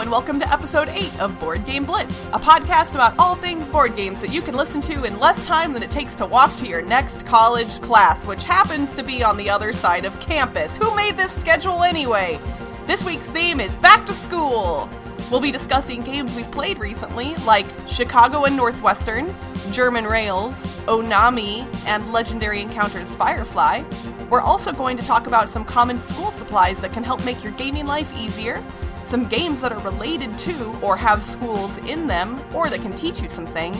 and welcome to episode 8 of Board Game Blitz, a podcast about all things board games that you can listen to in less time than it takes to walk to your next college class, which happens to be on the other side of campus. Who made this schedule anyway? This week's theme is Back to School. We'll be discussing games we've played recently, like Chicago and Northwestern, German Rails, Onami, and Legendary Encounters Firefly. We're also going to talk about some common school supplies that can help make your gaming life easier, some games that are related to or have schools in them, or that can teach you some things,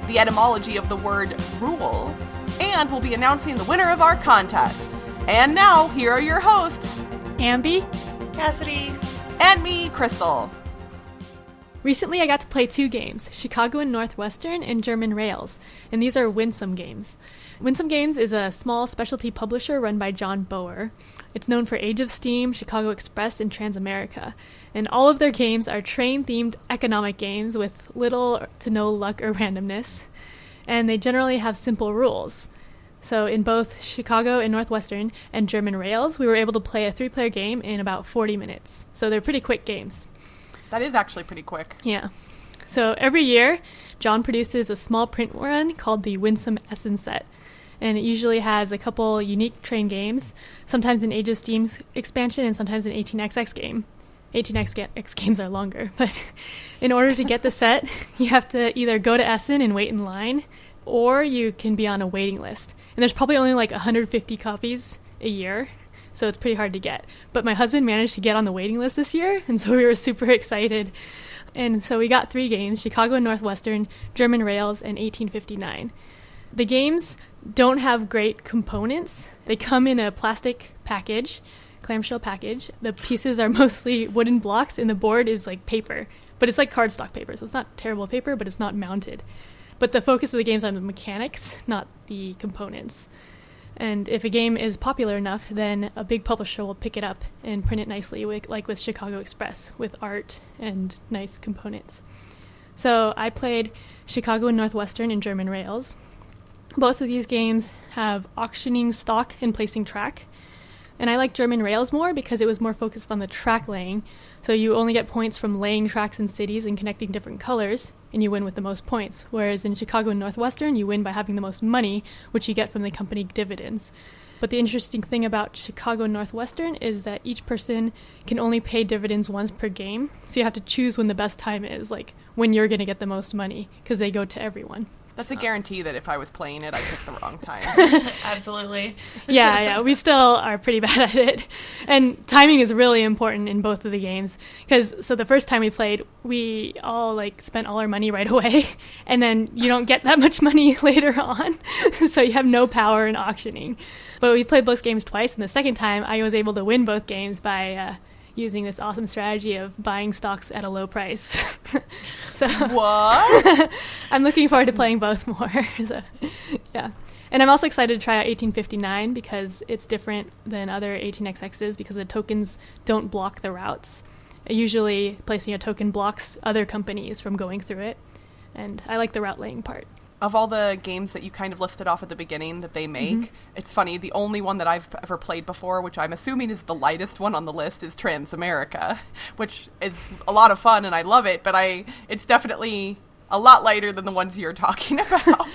the etymology of the word rule, and we'll be announcing the winner of our contest. And now, here are your hosts, Ambie, Cassadi, and me, Crystal. Recently I got to play 2 games, Chicago and Northwestern and German Rails, and these are Winsome Games. Winsome Games is a small specialty publisher run by John Boer. It's known for Age of Steam, Chicago Express, and TransAmerica, and all of their games are train-themed economic games with little to no luck or randomness, and they generally have simple rules. So in both Chicago and Northwestern and German Rails, we were able to play a 3-player game in about 40 minutes, so they're pretty quick games. That is actually pretty quick. Yeah. So every year, John produces a small print run called the Winsome Essence Set. And it usually has a couple unique train games, sometimes an Age of Steam expansion and sometimes an 18XX game. 18XX games are longer, but in order to get the set, you have to either go to Essen and wait in line, or you can be on a waiting list. And there's probably only like 150 copies a year, so it's pretty hard to get. But my husband managed to get on the waiting list this year, and so we were super excited. And so we got 3 games, Chicago and Northwestern, German Rails, and 1859. The games don't have great components. They come in a plastic package, clamshell package. The pieces are mostly wooden blocks, and the board is like paper. But it's like cardstock paper, so it's not terrible paper, but it's not mounted. But the focus of the games are on the mechanics, not the components. And if a game is popular enough, then a big publisher will pick it up and print it nicely, like with Chicago Express, with art and nice components. So I played Chicago and Northwestern and German Rails. Both of these games have auctioning stock and placing track. And I like German Rails more because it was more focused on the track laying. So you only get points from laying tracks in cities and connecting different colors, and you win with the most points. Whereas in Chicago and Northwestern, you win by having the most money, which you get from the company dividends. But the interesting thing about Chicago and Northwestern is that each person can only pay dividends once per game. So you have to choose when the best time is, like when you're going to get the most money, because they go to everyone. That's a guarantee that if I was playing it, I picked the wrong time. Absolutely. Yeah, we still are pretty bad at it. And timing is really important in both of the games. So the first time we played, we all spent all our money right away. And then you don't get that much money later on. So you have no power in auctioning. But we played both games twice. And the second time, I was able to win both games by using this awesome strategy of buying stocks at a low price. So what? I'm looking forward to playing both more. So, yeah. And I'm also excited to try out 1859 because it's different than other 18XXs because the tokens don't block the routes. Usually placing a token blocks other companies from going through it. And I like the route laying part. Of all the games that you kind of listed off at the beginning that they make, It's funny, the only one that I've ever played before, which I'm assuming is the lightest one on the list, is TransAmerica, which is a lot of fun and I love it, but it's definitely a lot lighter than the ones you're talking about.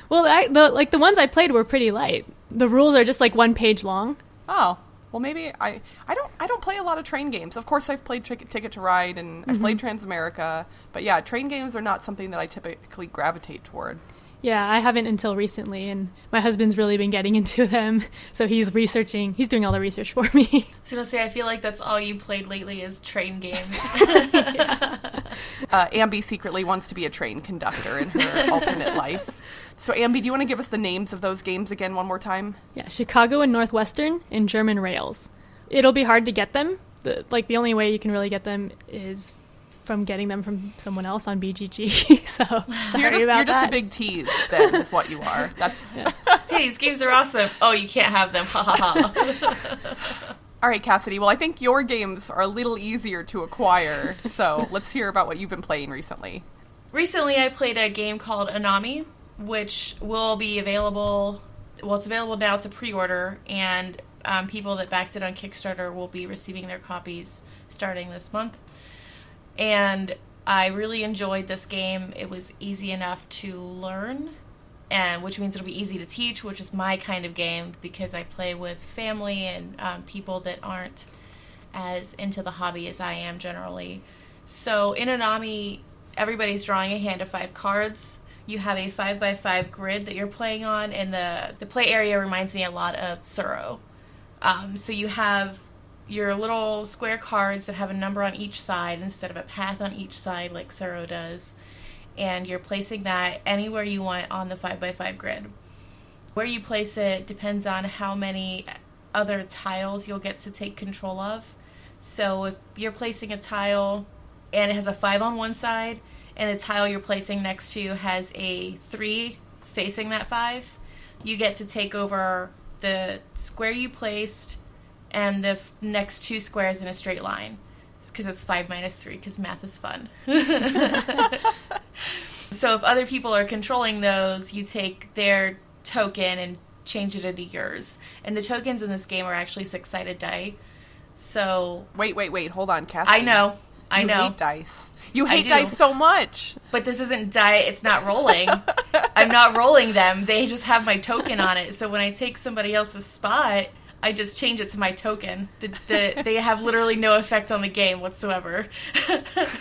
Well, the ones I played were pretty light. The rules are just 1 page long. Oh. Well, maybe I don't play a lot of train games. Of course, I've played Ticket to Ride and I've played TransAmerica, but yeah, train games are not something that I typically gravitate toward. Yeah, I haven't until recently, and my husband's really been getting into them, so he's doing all the research for me. I was going to say, I feel like that's all you played lately is train games. Ambie secretly wants to be a train conductor in her alternate life. So Ambie, do you want to give us the names of those games again one more time? Yeah, Chicago and Northwestern and German Rails. It'll be hard to get them. The only way you can really get them is from getting them from someone else on BGG. So you're just a big tease, then, is what you are. Hey, these games are awesome. Oh, you can't have them. Ha ha ha. All right, Cassadi. Well, I think your games are a little easier to acquire, so let's hear about what you've been playing recently. Recently, I played a game called Onami, which will be available. Well, it's available now to pre-order, and people that backed it on Kickstarter will be receiving their copies starting this month. And I really enjoyed this game. It was easy enough to learn, and which means it'll be easy to teach, which is my kind of game because I play with family and people that aren't as into the hobby as I am generally. So in Onami, everybody's drawing a hand of 5 cards. You have a 5x5 grid that you're playing on, and the play area reminds me a lot of Tsuro. So you have your little square cards that have a number on each side instead of a path on each side like Tsuro does. And you're placing that anywhere you want on the 5x5 grid. Where you place it depends on how many other tiles you'll get to take control of. So if you're placing a tile and it has a 5 on one side, and the tile you're placing next to has a 3 facing that 5, you get to take over the square you placed and the next 2 squares in a straight line. Because it's 5 minus 3, because math is fun. So if other people are controlling those, you take their token and change it into yours. And the tokens in this game are actually 6-sided die. So... Wait, hold on, Cassadi. I know. You hate dice. You hate dice so much. But this isn't die, it's not rolling. I'm not rolling them. They just have my token on it. So when I take somebody else's spot, I just change it to my token. They have literally no effect on the game whatsoever.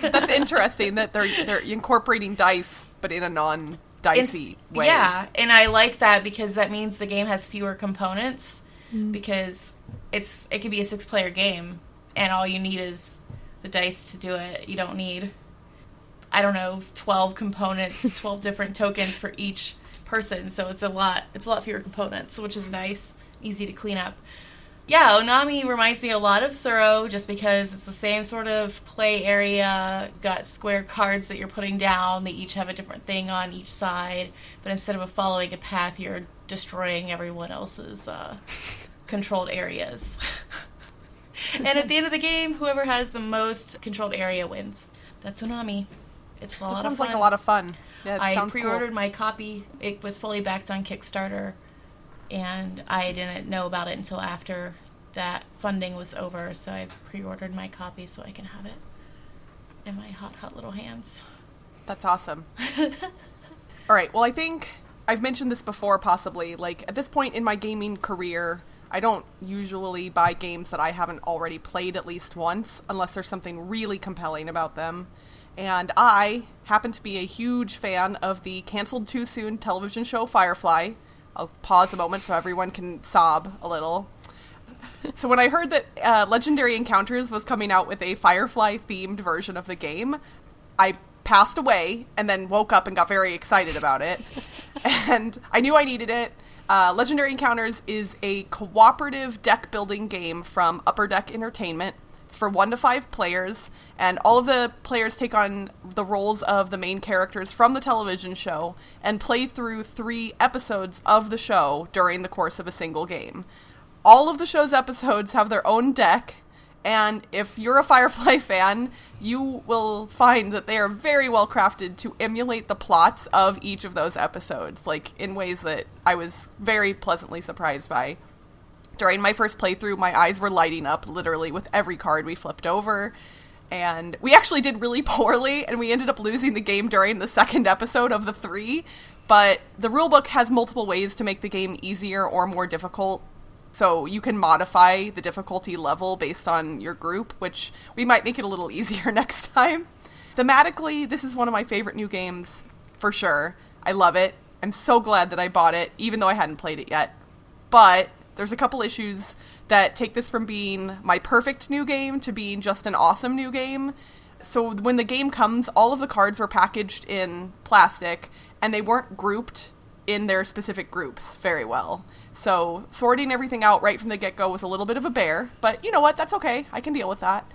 That's interesting that they're incorporating dice, but in a non-dicey way. Yeah, and I like that because that means the game has fewer components, because it could be a 6-player game, and all you need is the dice to do it. You don't need, 12 components, 12 different tokens for each person, so it's a lot fewer components, which is nice. Easy to clean up. Yeah, Onami reminds me a lot of Tsuro just because it's the same sort of play area. Got square cards that you're putting down. They each have a different thing on each side. But instead of following a path, you're destroying everyone else's controlled areas. And at the end of the game, whoever has the most controlled area wins. That's Onami. It's a lot of fun. Sounds like a lot of fun. Yeah, I pre-ordered my copy. It was fully backed on Kickstarter. And I didn't know about it until after that funding was over, so I pre-ordered my copy so I can have it in my hot little hands. That's awesome. All right, well, I think I've mentioned this before, possibly. Like, at this point in my gaming career, I don't usually buy games that I haven't already played at least once, unless there's something really compelling about them. And I happen to be a huge fan of the canceled too soon television show Firefly. I'll pause a moment so everyone can sob a little. So when I heard that Legendary Encounters was coming out with a Firefly-themed version of the game, I passed away and then woke up and got very excited about it. And I knew I needed it. Legendary Encounters is a cooperative deck-building game from Upper Deck Entertainment. It's for 1 to 5 players, and all of the players take on the roles of the main characters from the television show and play through 3 episodes of the show during the course of a single game. All of the show's episodes have their own deck, and if you're a Firefly fan, you will find that they are very well crafted to emulate the plots of each of those episodes, like in ways that I was very pleasantly surprised by. During my first playthrough, my eyes were lighting up, literally, with every card we flipped over. And we actually did really poorly, and we ended up losing the game during the second episode of the 3. But the rulebook has multiple ways to make the game easier or more difficult. So you can modify the difficulty level based on your group, which we might make it a little easier next time. Thematically, this is one of my favorite new games, for sure. I love it. I'm so glad that I bought it, even though I hadn't played it yet. But there's a couple issues that take this from being my perfect new game to being just an awesome new game. So when the game comes, all of the cards were packaged in plastic, and they weren't grouped in their specific groups very well. So sorting everything out right from the get-go was a little bit of a bear, but you know what? That's okay. I can deal with that.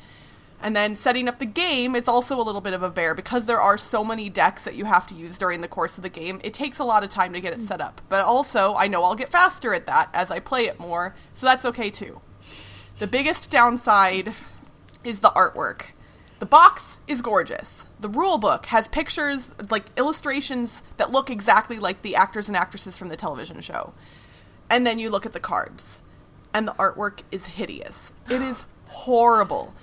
And then setting up the game is also a little bit of a bear because there are so many decks that you have to use during the course of the game. It takes a lot of time to get it set up. But also, I know I'll get faster at that as I play it more, so that's okay too. The biggest downside is the artwork. The box is gorgeous. The rulebook has pictures, like illustrations that look exactly like the actors and actresses from the television show. And then you look at the cards, and the artwork is hideous. It is horrible.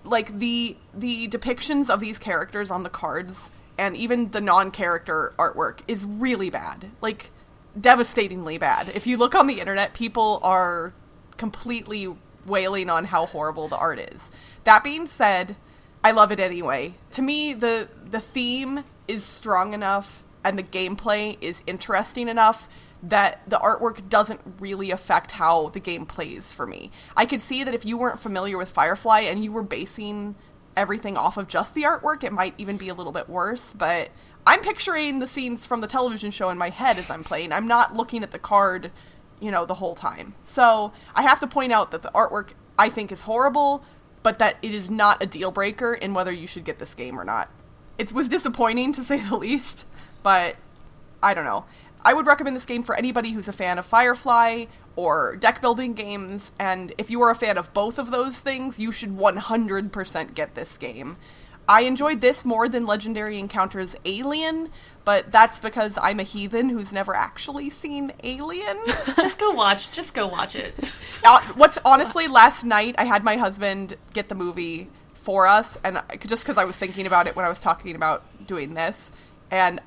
like, the depictions of these characters on the cards and even the non-character artwork is really bad. Like, devastatingly bad. If you look on the internet, people are completely wailing on how horrible the art is. That being said, I love it anyway. To me, the theme is strong enough and the gameplay is interesting enough that the artwork doesn't really affect how the game plays for me. I could see that if you weren't familiar with Firefly and you were basing everything off of just the artwork, it might even be a little bit worse, but I'm picturing the scenes from the television show in my head as I'm playing. I'm not looking at the card, the whole time. So I have to point out that the artwork, I think, is horrible, but that it is not a deal breaker in whether you should get this game or not. It was disappointing, to say the least, but I don't know. I would recommend this game for anybody who's a fan of Firefly or deck building games, and if you are a fan of both of those things, you should 100% get this game. I enjoyed this more than Legendary Encounters Alien, but that's because I'm a heathen who's never actually seen Alien. Just go watch it. Honestly, last night I had my husband get the movie for us, and just because I was thinking about it when I was talking about doing this. And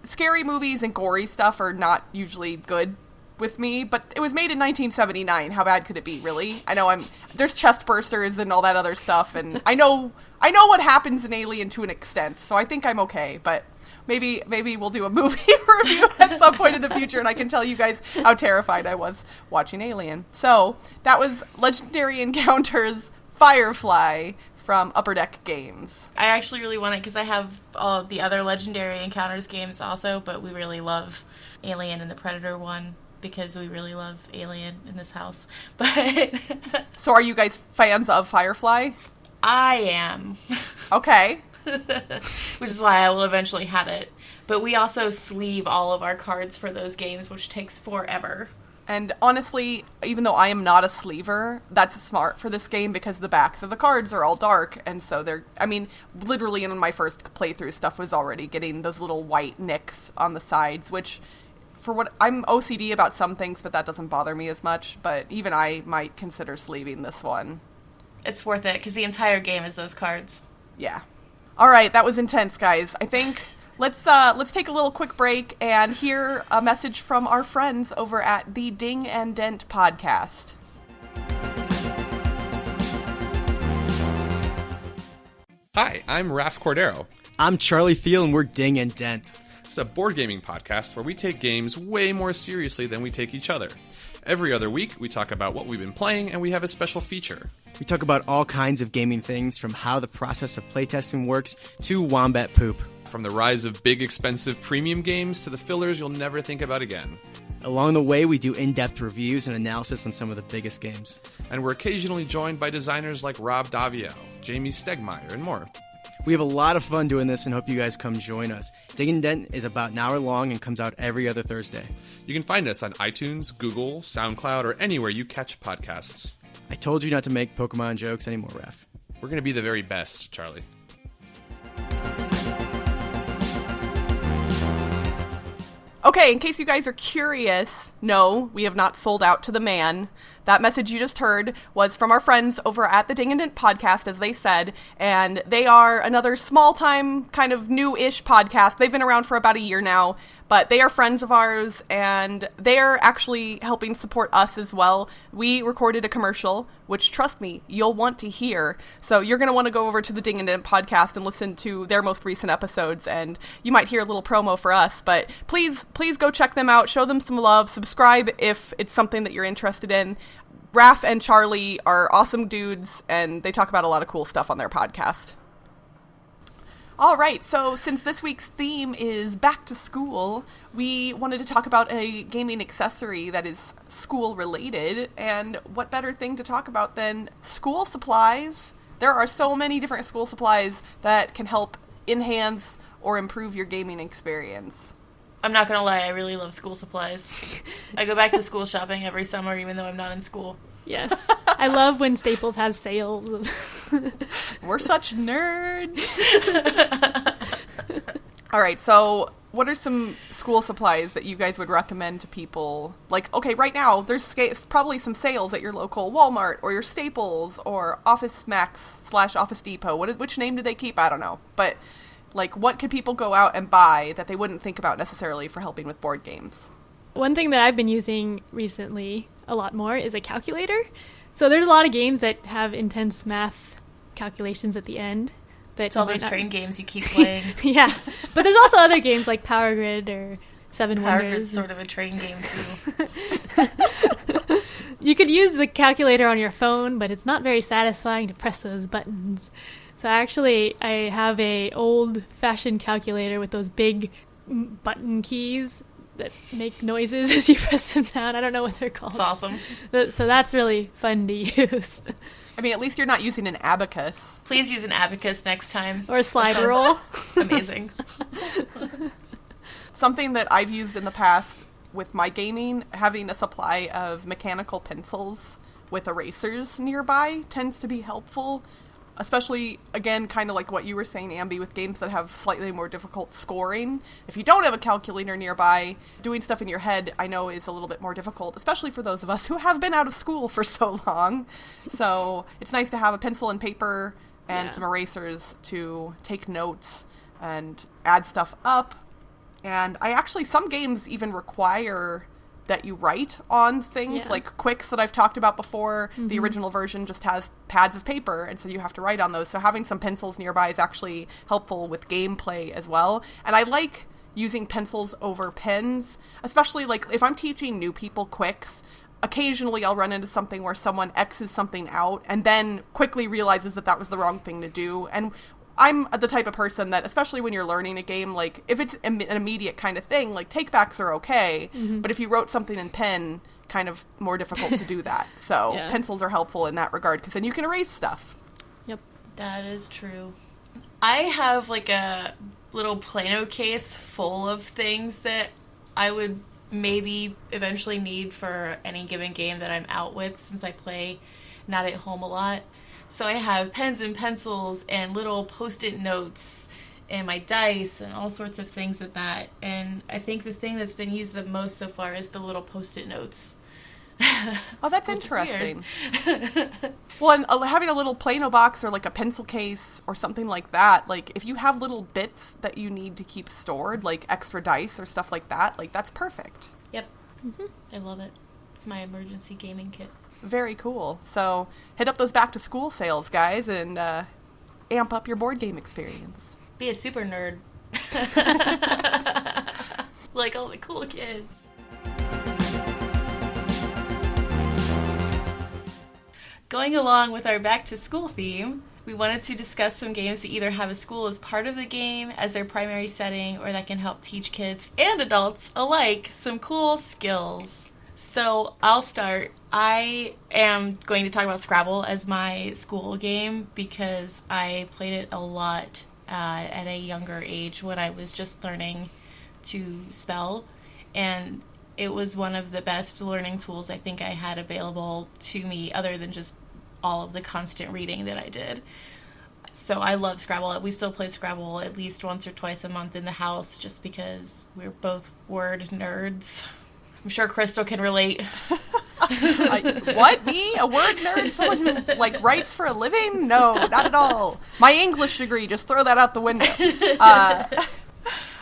scary movies and gory stuff are not usually good with me, but it was made in 1979. How bad could it be, really? I know there's chest bursters and all that other stuff, and I know what happens in Alien to an extent, so I think I'm okay, but maybe we'll do a movie review at some point in the future, and I can tell you guys how terrified I was watching Alien. So, that was Legendary Encounters Firefly from Upper Deck Games. I actually really want it because I have all of the other Legendary Encounters games also, but we really love Alien and the Predator one because we really love Alien in this house. But so are you guys fans of Firefly? I am. Okay. Which is why I will eventually have it. But we also sleeve all of our cards for those games, which takes forever. And honestly, even though I am not a sleever, that's smart for this game because the backs of the cards are all dark. And so literally in my first playthrough, stuff was already getting those little white nicks on the sides, which I'm OCD about some things, but that doesn't bother me as much. But even I might consider sleeving this one. It's worth it because the entire game is those cards. Yeah. All right. That was intense, guys. I think let's take a little quick break and hear a message from our friends over at the Ding and Dent podcast. Hi, I'm Raf Cordero. I'm Charlie Thiel, and we're Ding and Dent. It's a board gaming podcast where we take games way more seriously than we take each other. Every other week, we talk about what we've been playing, and we have a special feature. We talk about all kinds of gaming things, from how the process of playtesting works to wombat poop. From the rise of big, expensive premium games to the fillers you'll never think about again. Along the way, we do in-depth reviews and analysis on some of the biggest games. And we're occasionally joined by designers like Rob Davio, Jamie Stegmaier, and more. We have a lot of fun doing this and hope you guys come join us. Ding and Dent is about an hour long and comes out every other Thursday. You can find us on iTunes, Google, SoundCloud, or anywhere you catch podcasts. I told you not to make Pokemon jokes anymore, Ref. We're going to be the very best, Charlie. Okay, in case you guys are curious, no, we have not sold out to the man. That message you just heard was from our friends over at the Ding and Dent podcast, as they said, and they are another small-time, kind of new-ish podcast. They've been around for about a year now, but they are friends of ours, and they're actually helping support us as well. We recorded a commercial, which, trust me, you'll want to hear. So you're going to want to go over to the Ding and Dent podcast and listen to their most recent episodes, and you might hear a little promo for us, but please go check them out, show them some love, subscribe if it's something that you're interested in. Raph and Charlie are awesome dudes, and they talk about a lot of cool stuff on their podcast. All right, so since this week's theme is back to school, we wanted to talk about a gaming accessory that is school-related, and what better thing to talk about than school supplies? There are so many different school supplies that can help enhance or improve your gaming experience. I'm not going to lie, I really love school supplies. I go back to school shopping every summer even though I'm not in school. Yes. I love when Staples has sales. We're such nerds. All right, so what are some school supplies that you guys would recommend to people? Like, okay, right now, there's probably some sales at your local Walmart or your Staples or Office Max / Office Depot. Which name do they keep? I don't know. But, like, what could people go out and buy that they wouldn't think about necessarily for helping with board games? One thing that I've been using recently a lot more is a calculator. So there's a lot of games that have intense math calculations at the end. It's all those train games you keep playing. Yeah, but there's also other games like Power Grid or Seven Power Wonders. Grid's sort of a train game too. You could use the calculator on your phone, but it's not very satisfying to press those buttons. So I have a old-fashioned calculator with those big button keys that make noises as you press them down. I don't know what they're called. It's awesome. So that's really fun to use. I mean, at least you're not using an abacus. Please use an abacus next time. Or a slide rule. Amazing. Something that I've used in the past with my gaming, having a supply of mechanical pencils with erasers nearby tends to be helpful. Especially, again, kind of like what you were saying, Ambie, with games that have slightly more difficult scoring. If you don't have a calculator nearby, doing stuff in your head, I know, is a little bit more difficult, especially for those of us who have been out of school for so long. So it's nice to have a pencil and paper and some erasers to take notes and add stuff up. And some games even require that you write on things, like Quicks that I've talked about before. Mm-hmm. The original version just has pads of paper, and so you have to write on those. So having some pencils nearby is actually helpful with gameplay as well. And I like using pencils over pens, especially like if I'm teaching new people Quicks. Occasionally I'll run into something where someone X's something out and then quickly realizes that was the wrong thing to do. And I'm the type of person that, especially when you're learning a game, like, if it's an immediate kind of thing, like, take-backs are okay, but if you wrote something in pen, kind of more difficult to do that. So pencils are helpful in that regard, because then you can erase stuff. Yep. That is true. I have, like, a little Plano case full of things that I would maybe eventually need for any given game that I'm out with, since I play not at home a lot. So I have pens and pencils and little Post-it notes and my dice and all sorts of things like that. And I think the thing that's been used the most so far is the little Post-it notes. Oh, that's interesting. Well, and having a little Plano box or like a pencil case or something like that, like if you have little bits that you need to keep stored, like extra dice or stuff like that, like that's perfect. Yep. Mm-hmm. I love it. It's my emergency gaming kit. Very cool. So hit up those back to school sales, guys, and amp up your board game experience. Be a super nerd. Like all the cool kids. Going along with our back to school theme, we wanted to discuss some games that either have a school as part of the game as their primary setting, or that can help teach kids and adults alike some cool skills. So I'll start. I am going to talk about Scrabble as my school game because I played it a lot at a younger age when I was just learning to spell. And it was one of the best learning tools I think I had available to me, other than just all of the constant reading that I did. So I love Scrabble. We still play Scrabble at least once or twice a month in the house just because we're both word nerds. I'm sure Crystal can relate. What? Me? A word nerd? Someone who, like, writes for a living? No, not at all. My English degree, just throw that out the window.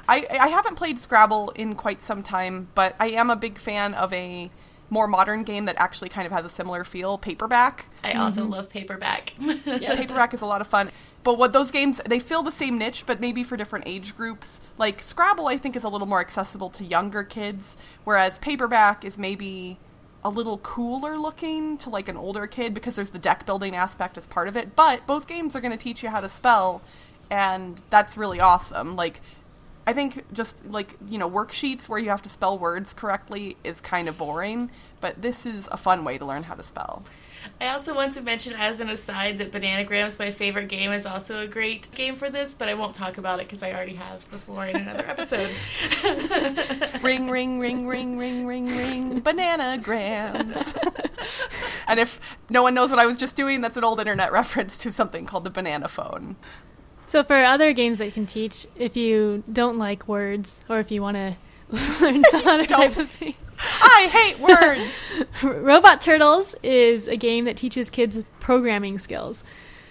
I haven't played Scrabble in quite some time, but I am a big fan of a more modern game that actually kind of has a similar feel, Paperback. I also love Paperback. Yes. Paperback is a lot of fun. But what those games, they fill the same niche, but maybe for different age groups. Like, Scrabble, I think, is a little more accessible to younger kids, whereas Paperback is maybe a little cooler looking to, like, an older kid because there's the deck building aspect as part of it. But both games are going to teach you how to spell, and that's really awesome. Like, I think just, like, you know, worksheets where you have to spell words correctly is kind of boring, but this is a fun way to learn how to spell. I also want to mention as an aside that Bananagrams, my favorite game, is also a great game for this, but I won't talk about it because I already have before in another episode. Ring, ring, ring, ring, ring, ring, ring, Bananagrams. And if no one knows what I was just doing, that's an old internet reference to something called the banana phone. So for other games that you can teach, if you don't like words or if you want to learn some other type of thing. I hate words! Robot Turtles is a game that teaches kids programming skills.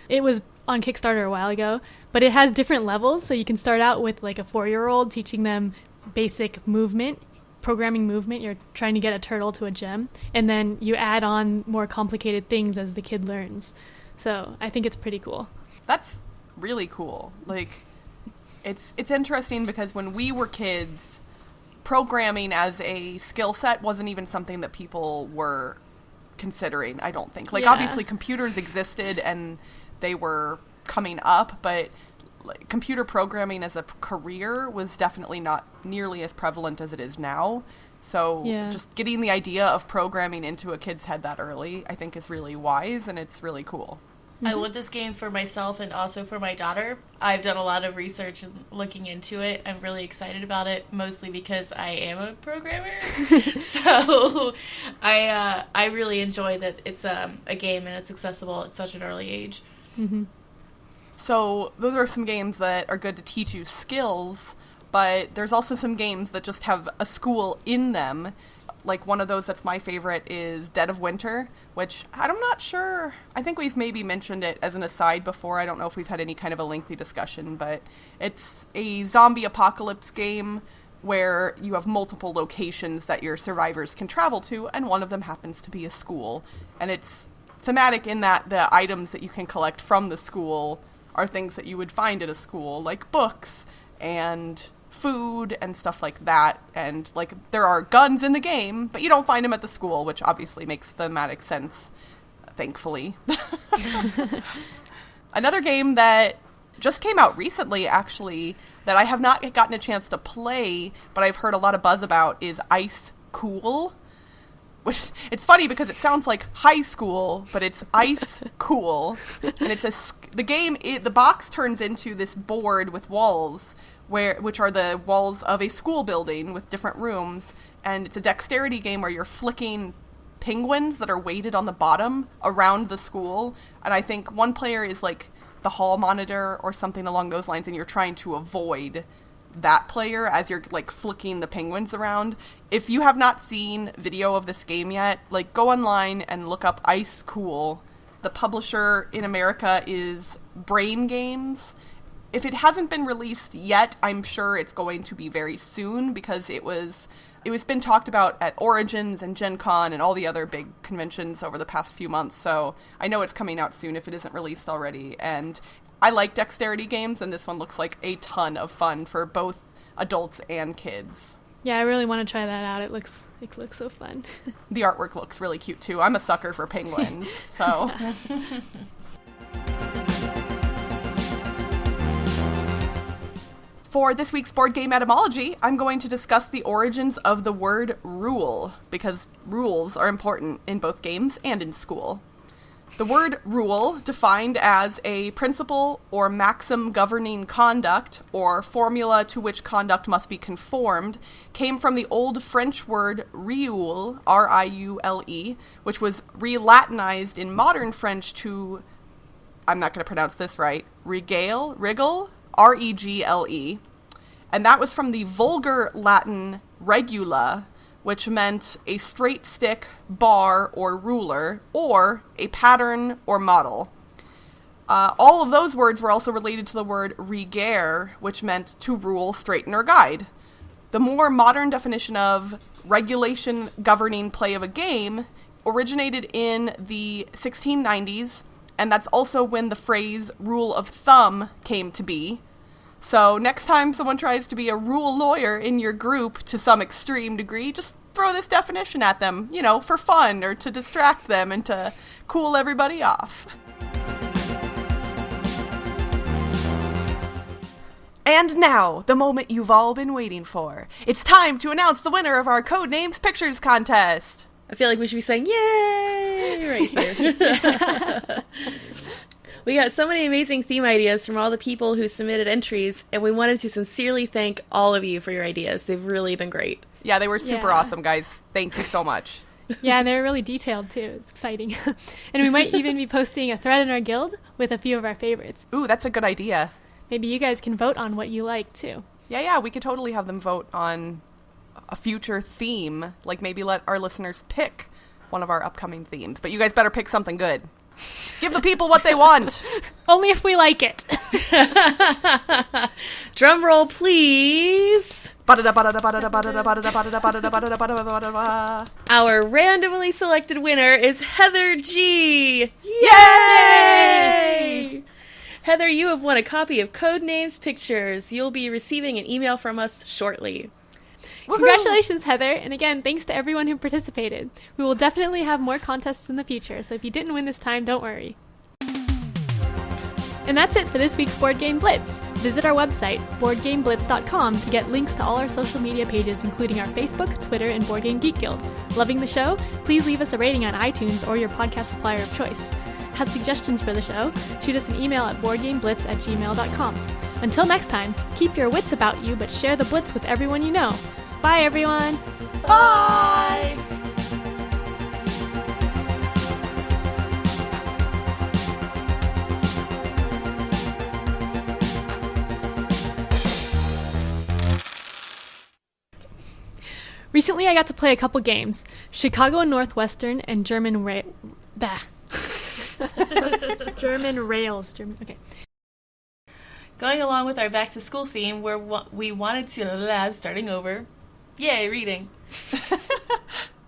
It was on Kickstarter a while ago, but it has different levels, so you can start out with like a 4-year-old teaching them basic movement, programming movement. You're trying to get a turtle to a gem, and then you add on more complicated things as the kid learns. So I think it's pretty cool. That's really cool. Like, it's interesting because when we were kids, programming as a skill set wasn't even something that people were considering, I don't think. Like, Yeah. Obviously computers existed and they were coming up, but like, computer programming as a career was definitely not nearly as prevalent as it is now. So just getting the idea of programming into a kid's head that early, I think, is really wise, and it's really cool. I want this game for myself and also for my daughter. I've done a lot of research and looking into it. I'm really excited about it, mostly because I am a programmer. So I really enjoy that it's a game and it's accessible at such an early age. Mm-hmm. So those are some games that are good to teach you skills, but there's also some games that just have a school in them. Like, one of those that's my favorite is Dead of Winter, which I'm not sure. I think we've maybe mentioned it as an aside before. I don't know if we've had any kind of a lengthy discussion, but it's a zombie apocalypse game where you have multiple locations that your survivors can travel to, and one of them happens to be a school. And it's thematic in that the items that you can collect from the school are things that you would find at a school, like books and food and stuff like that. And like, there are guns in the game, but you don't find them at the school, which obviously makes thematic sense, thankfully. Another game that just came out recently, actually, that I have not gotten a chance to play, but I've heard a lot of buzz about, is Ice Cool. Which, it's funny because it sounds like high school, but it's Ice Cool. And it's the box turns into this board with walls, which are the walls of a school building with different rooms, and it's a dexterity game where you're flicking penguins that are weighted on the bottom around the school, and I think one player is like the hall monitor or something along those lines, and you're trying to avoid that player as you're like flicking the penguins around. If you have not seen video of this game yet, like, go online and look up Ice Cool. The publisher in America is Brain Games. If it hasn't been released yet, I'm sure it's going to be very soon, because it was been talked about at Origins and Gen Con and all the other big conventions over the past few months, so I know it's coming out soon if it isn't released already. And I like dexterity games, and this one looks like a ton of fun for both adults and kids. Yeah, I really want to try that out. It looks so fun. The artwork looks really cute too. I'm a sucker for penguins, so... For this week's Board Game Etymology, I'm going to discuss the origins of the word rule, because rules are important in both games and in school. The word rule, defined as a principle or maxim governing conduct, or formula to which conduct must be conformed, came from the Old French word riule, R-I-U-L-E, which was re-Latinized in modern French to, I'm not going to pronounce this right, wrigle, R-E-G-L-E, and that was from the vulgar Latin regula, which meant a straight stick, bar, or ruler, or a pattern or model. All of those words were also related to the word rigueur, which meant to rule, straighten, or guide. The more modern definition of regulation governing play of a game originated in the 1690s, and that's also when the phrase rule of thumb came to be. So next time someone tries to be a rule lawyer in your group to some extreme degree, just throw this definition at them, for fun or to distract them and to cool everybody off. And now, the moment you've all been waiting for. It's time to announce the winner of our Codenames Pictures contest. I feel like we should be saying, yay, right here. We got so many amazing theme ideas from all the people who submitted entries, and we wanted to sincerely thank all of you for your ideas. They've really been great. Yeah, they were super awesome, guys. Thank you so much. Yeah, and they were really detailed, too. It's exciting. And we might even be posting a thread in our guild with a few of our favorites. Ooh, that's a good idea. Maybe you guys can vote on what you like, too. Yeah, we could totally have them vote on a future theme. Like, maybe let our listeners pick one of our upcoming themes. But you guys better pick something good. Give the people what they want. Only if we like it. Drum roll, please. Our randomly selected winner is Heather G. Yay! Heather, you have won a copy of Codenames Pictures. You'll be receiving an email from us shortly. Woohoo! Congratulations, Heather. And again, thanks to everyone who participated. We will definitely have more contests in the future, so if you didn't win this time, don't worry. And that's it for this week's Board Game Blitz. Visit our website, boardgameblitz.com, to get links to all our social media pages, including our Facebook, Twitter, and Board Game Geek Guild. Loving the show? Please leave us a rating on iTunes or your podcast supplier of choice. Have suggestions for the show? Shoot us an email at boardgameblitz@gmail.com. Until next time, keep your wits about you, but share the blitz with everyone you know. Bye, everyone! Bye! Recently, I got to play a couple games. Chicago Northwestern and German Rails. Okay. Going along with our back-to-school theme, where we wanted to... starting over. Yay, reading.